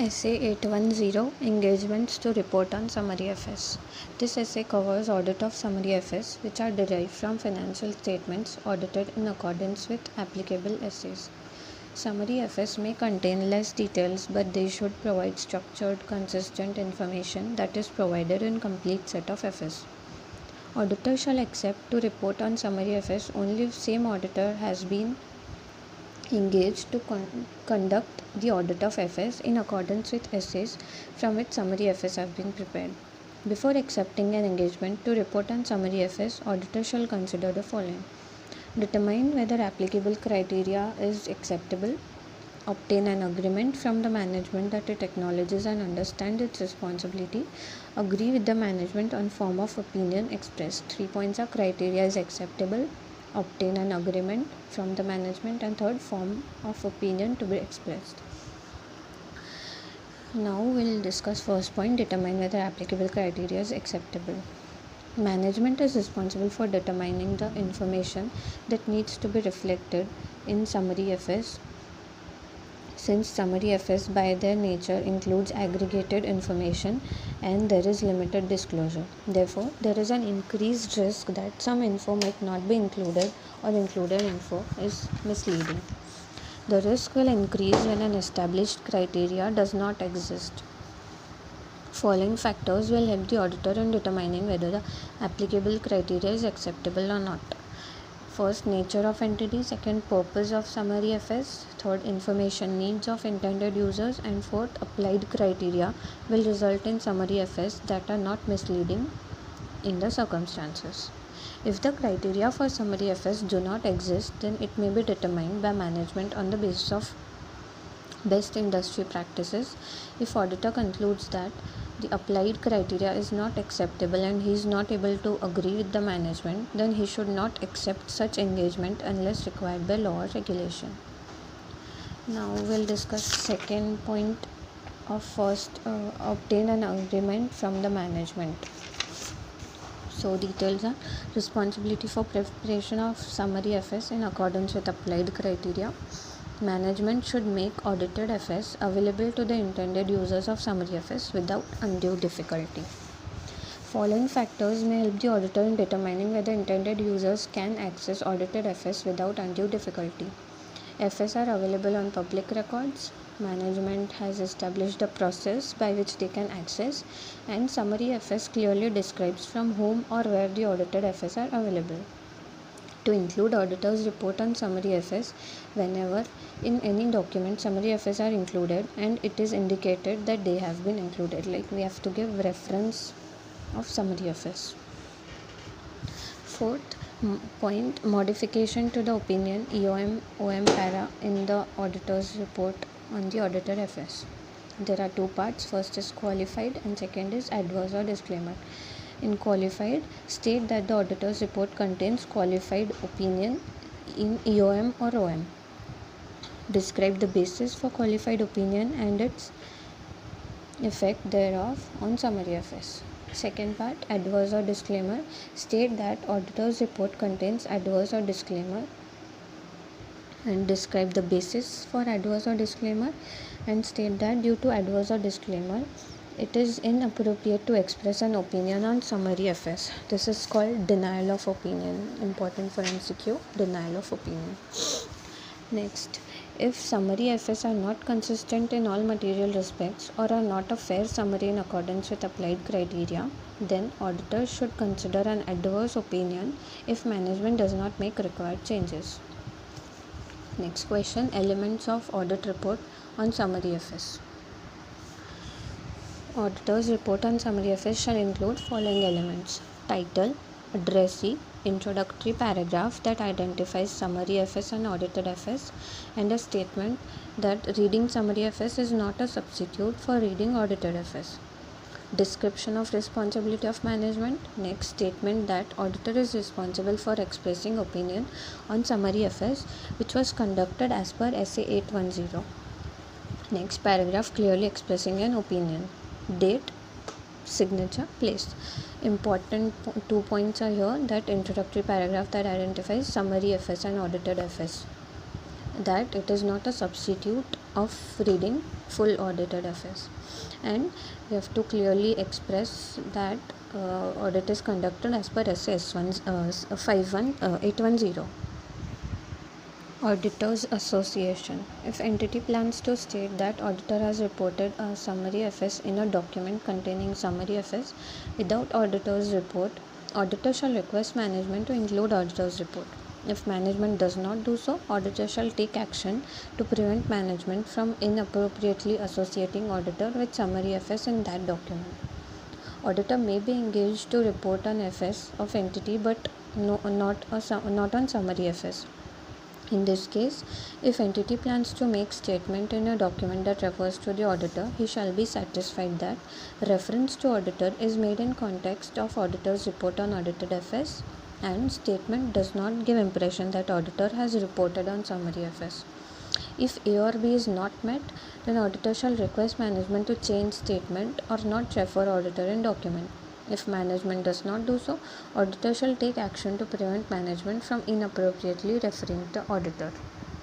Essay 810 Engagements to Report on Summary FS. This essay covers audit of summary FS which are derived from financial statements audited in accordance with applicable essays. Summary FS may contain less details, but they should provide structured, consistent information that is provided in complete set of FS. Auditor shall accept to report on summary FS only if same auditor has been engaged to conduct the audit of FS in accordance with essays from which summary FS have been prepared. Before accepting an engagement to report on summary FS, auditor shall consider the following: determine whether applicable criteria is acceptable, obtain an agreement from the management that it acknowledges and understands its responsibility, agree with the management on form of opinion expressed. 3 points are: criteria is acceptable, obtain an agreement from the management, and third, form of opinion to be expressed. Now we'll discuss first point: determine whether applicable criteria is acceptable. Management is responsible for determining the information that needs to be reflected in summary FS, since summary FS by their nature includes aggregated information and there is limited disclosure. Therefore, there is an increased risk that some info might not be included or included info is misleading. The risk will increase when an established criteria does not exist. Following factors will help the auditor in determining whether the applicable criteria is acceptable or not. First, nature of entity. Second, purpose of summary FS. Third, information needs of intended users. And fourth, applied criteria will result in summary FS that are not misleading in the circumstances. If the criteria for summary FS do not exist, then it may be determined by management on the basis of best industry practices. If auditor concludes that the applied criteria is not acceptable and he is not able to agree with the management, then he should not accept such engagement unless required by law or regulation. Now we'll discuss second point of first, obtain an agreement from the management. So details are: responsibility for preparation of summary FS in accordance with applied criteria. Management should make audited FS available to the intended users of summary FS without undue difficulty. Following factors may help the auditor in determining whether intended users can access audited FS without undue difficulty. FS are available on public records. Management has established a process by which they can access, and summary FS clearly describes from whom or where the audited FS are available. To include auditor's report on summary FS whenever in any document summary FS are included and it is indicated that they have been included, like we have to give reference of summary FS. Fourth point, modification to the opinion EOM OM para in the auditor's report on the audited FS. There are two parts: first is qualified and second is adverse or disclaimer. In qualified, state that the auditor's report contains qualified opinion in EOM or OM. Describe the basis for qualified opinion and its effect thereof on summary FS. Second part, adverse or disclaimer, state that auditor's report contains adverse or disclaimer and describe the basis for adverse or disclaimer, and state that due to adverse or disclaimer it is inappropriate to express an opinion on summary FS. This is called denial of opinion. Important for MCQ, denial of opinion. Next, if summary FS are not consistent in all material respects or are not a fair summary in accordance with applied criteria, then auditors should consider an adverse opinion if management does not make required changes. Next question, elements of audit report on summary FS. Auditor's report on summary FS shall include following elements: title, addressee, introductory paragraph that identifies summary FS and audited FS, and a statement that reading summary FS is not a substitute for reading audited FS. Description of responsibility of management. Next, statement that auditor is responsible for expressing opinion on summary FS which was conducted as per Essay 810. Next paragraph clearly expressing an opinion. Date, signature, place. Important 2 points are here: that introductory paragraph that identifies summary FS and audited FS, that it is not a substitute of reading full audited FS. And we have to clearly express that audit is conducted as per SS 810. Auditors Association. If entity plans to state that auditor has reported a summary FS in a document containing summary FS without auditor's report, auditor shall request management to include auditor's report. If management does not do so, auditor shall take action to prevent management from inappropriately associating auditor with summary FS in that document. Auditor may be engaged to report on FS of entity but not on summary FS. In this case, if entity plans to make statement in a document that refers to the auditor, he shall be satisfied that reference to auditor is made in context of auditor's report on audited FS and statement does not give impression that auditor has reported on summary FS. If A or B is not met, then auditor shall request management to change statement or not refer auditor in document. If management does not do so, auditor shall take action to prevent management from inappropriately referring the auditor.